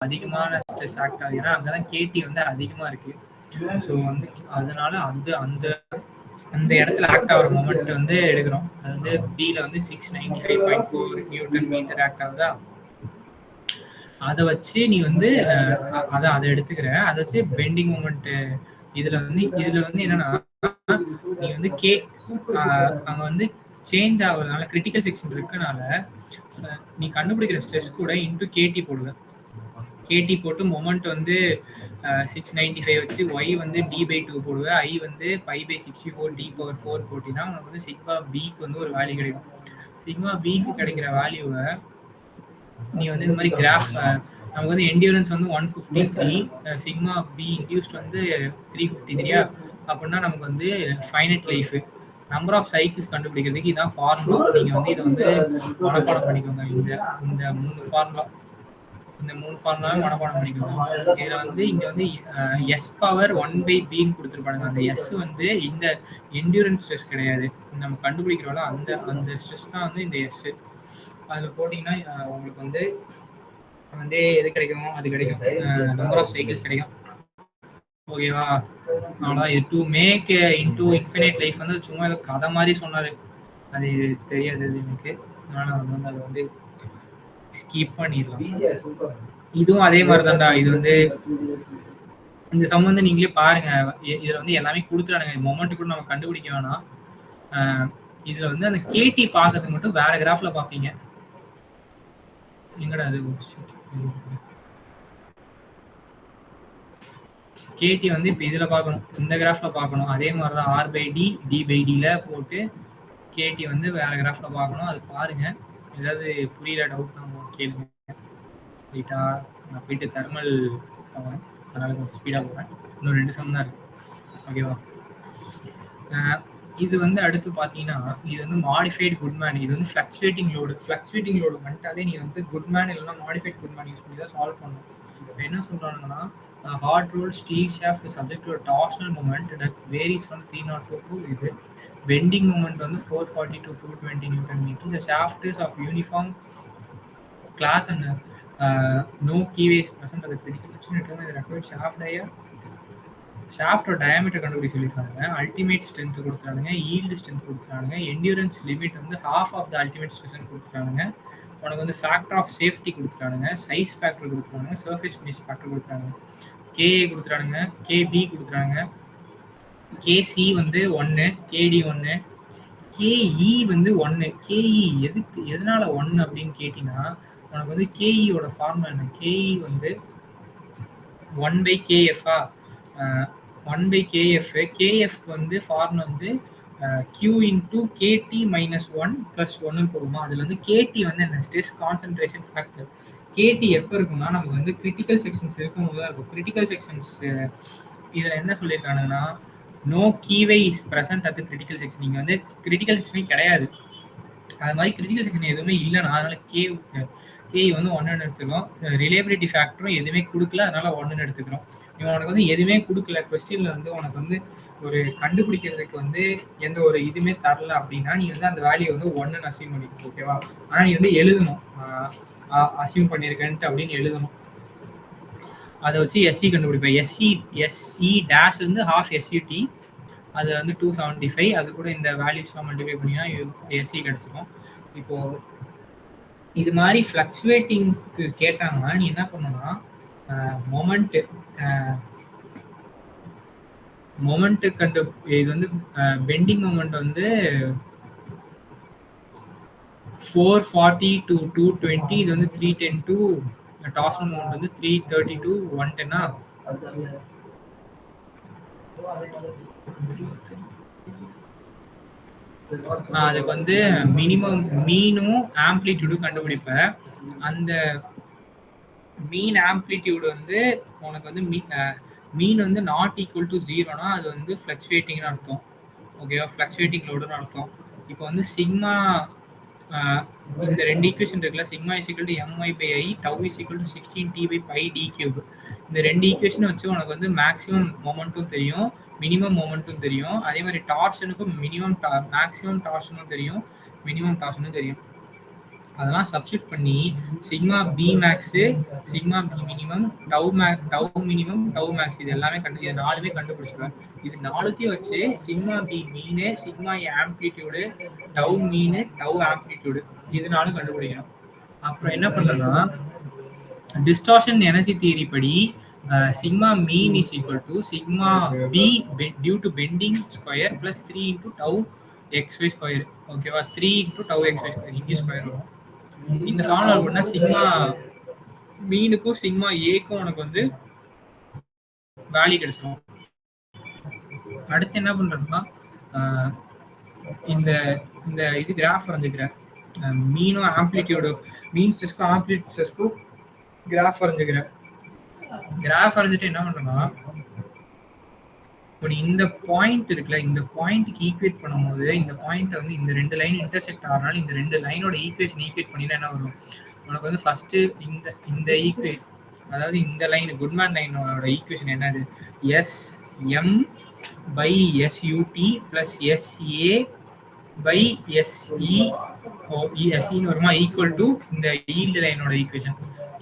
அதிகமான stress act ஆகுது. ஏன்னா அங்கதான் கேடி வந்து அதிகமா இருக்கு. ஸோ வந்து அதனால அந்த அந்த அந்த இடத்துல ஆக்ட் ஆகிற மொமெண்ட் வந்து எடுக்கிறோம். அது வந்து பியில் வந்து 695.4 நியூட்டன் மீட்டர் ஆக்ட் ஆகுதா. அதை வச்சு நீ வந்து அதை எடுத்துக்கிற. அதை வச்சு பெண்டிங் மொமெண்ட் இதுல வந்து என்னன்னா நீ வந்து அங்க வந்து சேஞ்ச் ஆகுறதுனால கிரிட்டிக்கல் செக்ஷன் இருக்கனால நீ கண்டுபிடிக்கிற ஸ்ட்ரெஸ் கூட இன்டூ கேடி போடுவேன். கேடி போட்டு மொமெண்ட் வந்து 695 வச்சு ஒய் வந்து d/2 போடுவேன். ஐ வந்து π/64 d⁴ போட்டினா உனக்கு வந்து சிக்மா பிக்கு வந்து ஒரு வேல்யூ கிடைக்கும். சிக்மா பிக்கு கிடைக்கிற வேல்யூவை நீ வந்து இந்த மாதிரி கிராஃப் நமக்கு வந்து என்டியூரன்ஸ் வந்து 153, சிக்மா பி இன்டியூஸ்ட் வந்து 353 அப்படின்னா நமக்கு வந்து finite life number of cycles கண்டுபிடிக்கிறதுக்கு இதான் ஃபார்முலா. நீங்க வந்து இதை வந்து மனப்பாடம் பண்ணிக்கோங்க. இந்த மூணு ஃபார்முலாவே மனப்பாடம் பண்ணிக்கோங்க. இதுல வந்து இங்க வந்து எஸ் பவர் 1/bன்னு கொடுத்துருப்பாங்க. அந்த எஸ் வந்து இந்த என்டியூரன்ஸ் ஸ்ட்ரெஸ் கிடையாது, நம்ம கண்டுபிடிக்கிறோம்ல அந்த ஸ்ட்ரெஸ் தான் வந்து இந்த எஸ். அதுல போட்டீங்கன்னா உங்களுக்கு வந்து எது கிடைக்கும், அது கிடைக்கும், நம்பர் ஆஃப் சைக்கிள்ஸ் கிடைக்கும். ஓகேவா? அவ்வளோதான். இது to make into infinite life வந்து சும்மா ஏதோ கதை மாதிரி சொன்னாரு, அது தெரியாது எனக்கு. அதனால வந்து அதை வந்து ஸ்கிப் பண்ணிடலாம். இதுவும் அதே மாதிரி தான்டா. இது வந்து இந்த சம் வந்து நீங்களே பாருங்க. இதுல வந்து எல்லாமே கொடுத்துறானுங்க. மொமெண்ட் கூட நம்ம கண்டுபிடிக்க வேணாம். இதுல வந்து அந்த கேடி பார்க்கறதுக்கு மட்டும் வேற கிராஃப்ல பார்ப்பீங்க. எங்கடா அது கேடி வந்து இப்போ இதில் பார்க்கணும், இந்த கிராஃப்ல பார்க்கணும். அதே மாதிரி தான் r/d d/dல போட்டு கேடி வந்து வேற கிராஃப்ல பார்க்கணும். அது பாருங்க. ஏதாவது புரியல டவுட் நம்ம கேளுங்க. ரைட்டா? நான் போயிட்டு தெர்மல் போகிறேன், அதனால கொஞ்சம் ஸ்பீடாக போகிறேன். இன்னும் 2 சம் தான் இருக்கு. ஓகேவா? இது வந்து அடுத்து பார்த்தீங்கன்னா இது வந்து மாடிஃபைடு குட்மேன். இது வந்து ஃப்ளக்சுவேட்டிங் லோடு வந்துட்டாலே நீ வந்து குட்மேன் இல்லைன்னா மாடிஃபைட் குட்மேன் யூஸ் பண்ணி தான் சால்வ் பண்ணணும். இப்போ என்ன சொல்கிறாங்கன்னா hard rolled steel shaft is subject to a torsional moment that varies from 304 to இது bending moment வந்து 440 to 220 Newton meter. The shaft is of uniform class and no keyway is present at the critical section. Determine the required shaft diameter. ஷாஃப்டோட diameter கண்டுபிடி சொல்லியிருக்காங்க. Ultimate strength கொடுத்துறானுங்க, yield strength கொடுத்துறானுங்க, endurance limit வந்து half of the ultimate stress கொடுத்துறானுங்க. உனக்கு வந்து factor of safety கொடுத்துறானுங்க, சைஸ் ஃபேக்டர் கொடுத்துறானுங்க, சர்ஃபேஸ் ஃபினிஷ் ஃபேக்டர் கொடுத்துறானுங்க, கேஏ கொடுத்துறானுங்க, கேபி கொடுத்துறானுங்க, கேசி வந்து 1, கேடி 1, கேஇ வந்து 1. கேஇ எதனால 1 அப்படின்னு கேட்டிங்கன்னா உனக்கு வந்து கேஇயோட ஃபார்முலா என்ன? கேஇ வந்து 1/kf-ஆ? 1/kf. kf வந்து ஃபார்முலா வந்து q into kt minus 1 plus 1 போடுமா. அதுல வந்து kt வந்து என்ன? Stress concentration factor. kt எப்போ இருக்குன்னா நமக்கு வந்து கிரிட்டிக்கல் செக்ஷன்ஸ் இருக்கும்போது தான் இருக்கும். கிரிட்டிக்கல் செக்ஷன்ஸ் இதில் என்ன சொல்லியிருக்கானுங்கன்னா no keyway is present at critical section. இங்கே வந்து கிரிட்டிக்கல் செக்ஷனே கிடையாது. அது மாதிரி கிரிட்டிக்கல் செக்ஷன் எதுவுமே இல்லைன்னா அதனால கே வந்து 1 எடுத்துக்கிறோம். ரிலேபிலிட்டி ஃபேக்டரும் எதுவுமே கொடுக்கல, அதனால 1 எடுத்துக்கிறோம். இவன் உனக்கு வந்து எதுவுமே கொடுக்கல, கொஸ்டின்ல வந்து உனக்கு வந்து ஒரு கண்டுபிடிக்கிறதுக்கு வந்து எந்த ஒரு இதுவுமே தரல அப்படின்னா நீ வந்து அந்த வேல்யூ வந்து 1 அசியூம் பண்ணிக்கணும். ஓகேவா? ஆனால் நீ வந்து எழுதணும், அசியூம் பண்ணியிருக்கேன்ட்டு அப்படின்னு எழுதணும். அதை வச்சு எஸ்சி கண்டுபிடிப்பேன். எஸ்இ டேஷ் வந்து ½ எஸ்யூடி, அது வந்து 275. அது கூட இந்த வேல்யூஸ்லாம் மல்டிப்ளை பண்ணினா எஸ்சி கிடச்சிரும். இப்போது இது மாதிரி ஃப்ளக்சுவேட்டிங்க்கு கேட்டாங்கன்னா நீ என்ன பண்ணணும்னா மொமெண்ட்டு இது வந்து பெண்டிங் மொமெண்ட் வந்து 440 to 220, இது வந்து 310 to டார்ஷனல் மொமெண்ட் வந்து 330 to 110. அதுக்கு வந்து மினிமம் மீனும் ஆம்ப்ளிடியூடும் கண்டுபிடிப்பேன். அந்த மீன் ஆம்ப்ளிடியூடு வந்து உனக்கு வந்து மீன் வந்து நாட் ஈக்குவல் டு 0னா அது வந்து ஃப்ளக்சுவேட்டிங்னு அர்த்தம். ஓகேவா? ஃப்ளக்சுவேட்டிங் லோடுன்னு அர்த்தம். இப்போ வந்து சிக்மா இந்த 2 ஈக்குவேஷன் இருக்குல்ல, sigma is equal to mi/i, tau is equal to 16t/πd³. இந்த 2 ஈக்குவேஷன் வச்சு உனக்கு வந்து மேக்ஸிமம் மொமெண்ட்டும் தெரியும், மினிமம் மொமெண்ட்டும் தெரியும். அதே மாதிரி டார்ஷனுக்கும் மேக்ஸிமம் டார்ஷனும் தெரியும், மினிமம் டார்ஷனும் தெரியும். அதெல்லாம் சப்ஸ்டியூட் பண்ணி sigma B max, sigma B minimum, tau minimum, tau max இது எல்லாமே இது 4மே கண்டுபிடிச்சிருவேன். இது 4த்தையும் வச்சு sigma B mean, sigma A amplitude, tau mean, tau amplitude இது 4 கண்டுபிடிக்கணும். அப்புறம் என்ன பண்றேன்னா டிஸ்டார்ஷன் எனர்ஜி தியரி படி sigma mean is equal to sigma b due to bending square plus 3 into tau xy square. ஓகேவா? 3 into tau xy square இங்கே square வரும். இந்த ஃபார்முலா பண்ணா சிக்மா மீனுக்கும் சிக்மா ஏக்கும் உனக்கு வந்து வேல்யூ கிடைச்சிடும். அடுத்து என்ன பண்றதுன்னா இந்த இந்த இது கிராஃப் வரைஞ்சுக்கிறேன். மீனும் ஆம்ப்ளிடியூடு மீன் ஸ்ட்ரெஸ்க்கும் ஆம்ப்ளிடியூட் ஸ்ட்ரெஸ்க்கும் கிராஃப் வரைஞ்சுக்கிறேன். கிராஃப் வரைஞ்சிட்டு என்ன பண்றேன்னா இப்போ இந்த பாயிண்ட் இருக்குல்ல, இந்த பாயிண்ட்க்கு ஈக்குவேட் பண்ணும்போது இந்த பாயிண்ட் வந்து இந்த 2 லைன் இன்டர்செக்ட் ஆகிறனால இந்த 2 லைனோட ஈக்குவேட் பண்ணினா என்ன வரும் உனக்கு வந்து ஃபர்ஸ்ட் இந்த ஈக்குவேட், அதாவது இந்த லைன் குட்மேன் லைனோட ஈக்குவேஷன் என்னது? SM by SUT plus SA by SE எஸ்இன்னு வருமா ஈக்குவல் டு இந்த ஈல்டு லைனோட equation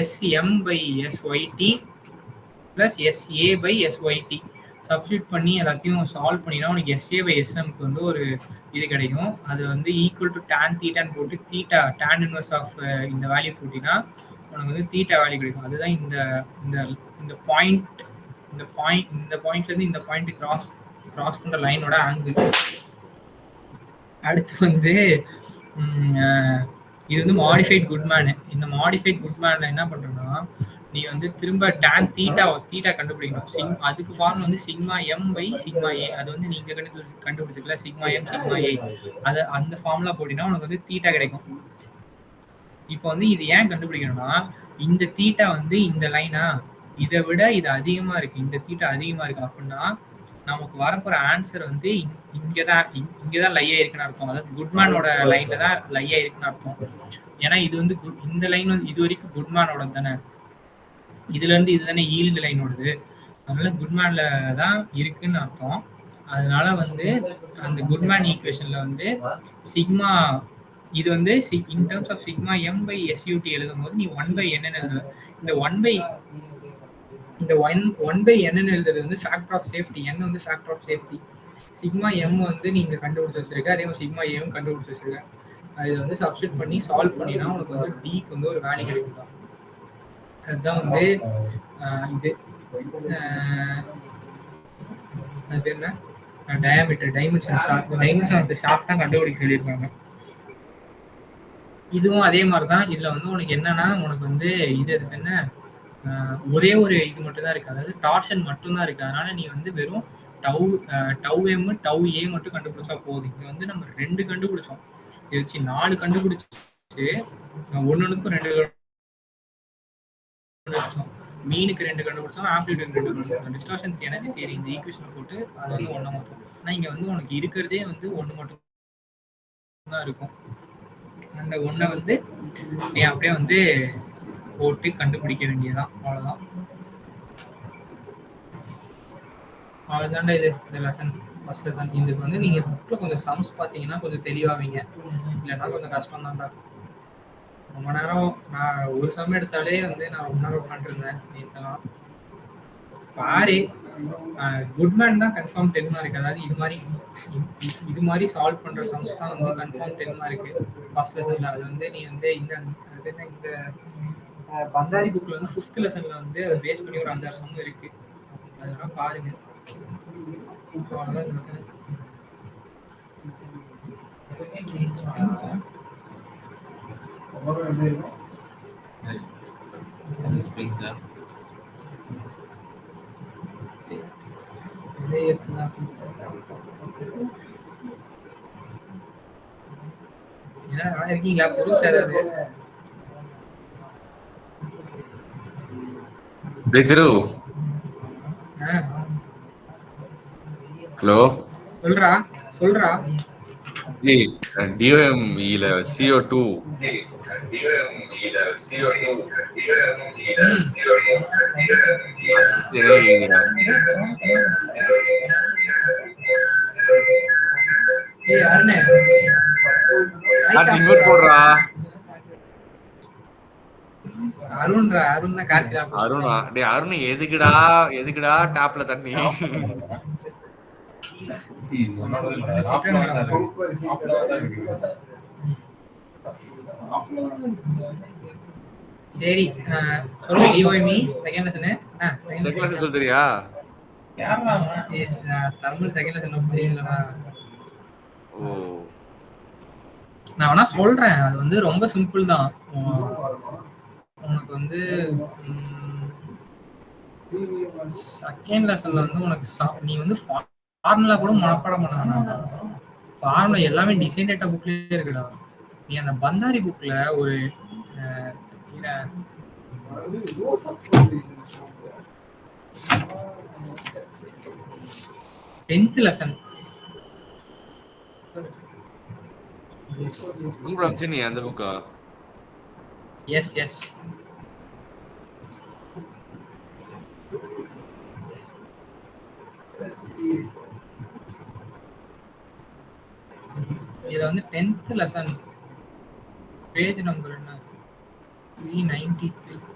SM by SYT plus SA by SYT. Substitute பண்ணி எல்லாத்தையும் சால்வ் பண்ணினா உனக்கு எஸ்ஏ பை எஸ்எம்க்கு வந்து ஒரு இது கிடைக்கும். அது வந்து ஈக்குவல் டு டேன் தீட்டான்னு போட்டு தீட்டா டேன் இன்வர்ஸ் ஆஃப் இந்த வேல்யூ போட்டினா உனக்கு வந்து தீட்டா வேல்யூ கிடைக்கும். அதுதான் இந்த இந்த இந்த பாயிண்ட் இந்த பாயிண்ட்லேருந்து இந்த பாயிண்ட் கிராஸ் பண்ணுற லைனோட ஆங்கிள். அடுத்து வந்து இது வந்து மாடிஃபைட் குட்மேனு. இந்த மாடிஃபைட் குட்மேனில் என்ன பண்ணுறோன்னா நீ வந்து திரும்ப டேன் தீட்டா கண்டுபிடிக்கணும். அதுக்கு ஃபார்ம் வந்து sigma M by sigma A. அது வந்து நீங்கள் கண்டுபிடிச்சிருக்கல சிக்மா எம் சிக்மா ஏ. அதை அந்த ஃபார்முலா போட்டினா உனக்கு வந்து தீட்டா கிடைக்கும். இப்போ வந்து இது ஏன் கண்டுபிடிக்கணும்னா இந்த தீட்டா வந்து இந்த லைனா இதை விட இது அதிகமாக இருக்குது, இந்த தீட்டா அதிகமாக இருக்குது அப்படின்னா நமக்கு வரப்போகிற ஆன்சர் வந்து இங்கேதான் லையா இருக்குன்னு அர்த்தம். அதாவது குட்மேனோட லைனில் தான் லையா இருக்குன்னு அர்த்தம். ஏன்னா இது வந்து இந்த லைன் வந்து இது வரைக்கும் குட்மேனோட தானே, இதுலேருந்து இது தானே ஈல்டு லைனோடது, அதனால குட்மேன்ல தான் இருக்குன்னு அர்த்தம். அதனால வந்து அந்த குட்மேன் ஈக்குவேஷன்ல வந்து சிக்மா இது வந்து in terms of sigma M by SUT எழுதும் போது நீ 1/n எழுதுவ. இந்த 1/n எழுதுறது வந்து ஃபேக்டர் ஆஃப் சேஃப்டி. n வந்து factor of safety. Sigma M வந்து நீங்க கண்டுபிடிச்சு வச்சிருக்க, அதே மாதிரி சிக்மா ஏவும் கண்டுபிடிச்சு வச்சிருக்க. இது வந்து சப்ஸ்டியூட் பண்ணி சால்வ் பண்ணினா உனக்கு வந்து டிக்கு வந்து ஒரு வேல்யூ கிடைக்கும். அதுதான் வந்து இது அது பேர் என்ன diameter dimension of the shaft தான் கண்டுபிடிக்க சொல்லியிருக்காங்க. இதுவும் அதே மாதிரி தான். இதில் வந்து உனக்கு என்னன்னா உனக்கு வந்து இது என்ன ஒரே ஒரு இது மட்டும் தான் இருக்குது, அதாவது டார்ஷன் மட்டும் தான் இருக்குது. அதனால நீ வந்து வெறும் டவு எம் டவு ஏ மட்டும் கண்டுபிடிச்சா போதும். இங்கே வந்து நம்ம 2 கண்டுபிடிச்சோம், இதை வச்சு 4 கண்டுபிடிச்சு ஒன்றுக்கும் 2 கண்டுபிடிச்சோம். மீனுக்கு 2 கண்டுபிடிச்சோம், ஆம்ப்ளிடியூடுக்கு 2 கண்டுபிடிச்சோம். டிஸ்டார்ஷன் எனர்ஜி தியரி இந்த ஈக்குவேஷனை போட்டு அது வந்து 1 மட்டும். ஆனால் இங்கே வந்து உனக்கு இருக்கிறதே வந்து 1 மட்டும் தான் இருக்கும். அந்த 1 வந்து நீ அப்படியே வந்து போட்டு கண்டுபிடிக்க வேண்டியதான். அவ்வளோதான்டா இது இந்த லெசன், ஃபர்ஸ்ட் லெசன். இதுக்கு வந்து நீங்கள் புக்கில் கொஞ்சம் சம்ஸ் பார்த்தீங்கன்னா கொஞ்சம் தெளிவாவீங்க, இல்லைன்னா கொஞ்சம் கஷ்டம் தான்டா. ரொம்ப நேரம் நான் ஒரு சம் எடுத்தாலே வந்து நான் ரொம்ப நேரம் உட்காந்துருந்தேன் நேற்றுலாம். பாரு குட்மேன் தான் கன்ஃபார்ம் 10 மார்க். அதாவது இது மாதிரி சால்வ் பண்ணுற சம்ஸ் தான் வந்து கன்ஃபார்ம் 10 மார்க்கு ஃபர்ஸ்ட் லெசனில். அது வந்து நீ வந்து இந்த பந்தாரி புக்கில் வந்து 5th லெசனில் வந்து அதை பேஸ் பண்ணி ஒரு 5-6 சம் இருக்குது, அதெல்லாம் பாருங்க. அவ்வளோதான் இந்த லெசன். என்ன இருக்கீங்களா புரிச்சாரு ஹலோ சொல்றா DOME ல CO2 இன்வெர்ட் போடுறா. அருண் தான் கார்த்திகா அருணா டேய் அருண் எதுக்குடா டேப்ல தண்ணி சரி சொல்லு டிஒய்மி செகண்ட் லெசன் செகண்ட் லெசன் சொல்றியா எஸ் தமிழ் செகண்ட் லெசன் புரியலடா ஓ நான் வேணா சொல்றேன் அது வந்து ரொம்ப சிம்பிள் தான் உனக்கு வந்து செகண்ட் லெசன்ல வந்து உனக்கு நீ வந்து ஃபார்முலா கூட மனப்பாடம் பண்ண ஃபார்முலா எல்லாமே டிசைன் டேட்டா புக்லயே இருக்குடா நீ அந்த பந்தாரி புக்ல ஒரு 10th லெசன் குரூப்ல அனுப்பிச்சு நீ அந்த புக்கா எஸ் இதுல வந்து 10th லெசன் பேஜ் நம்பர் என்ன 393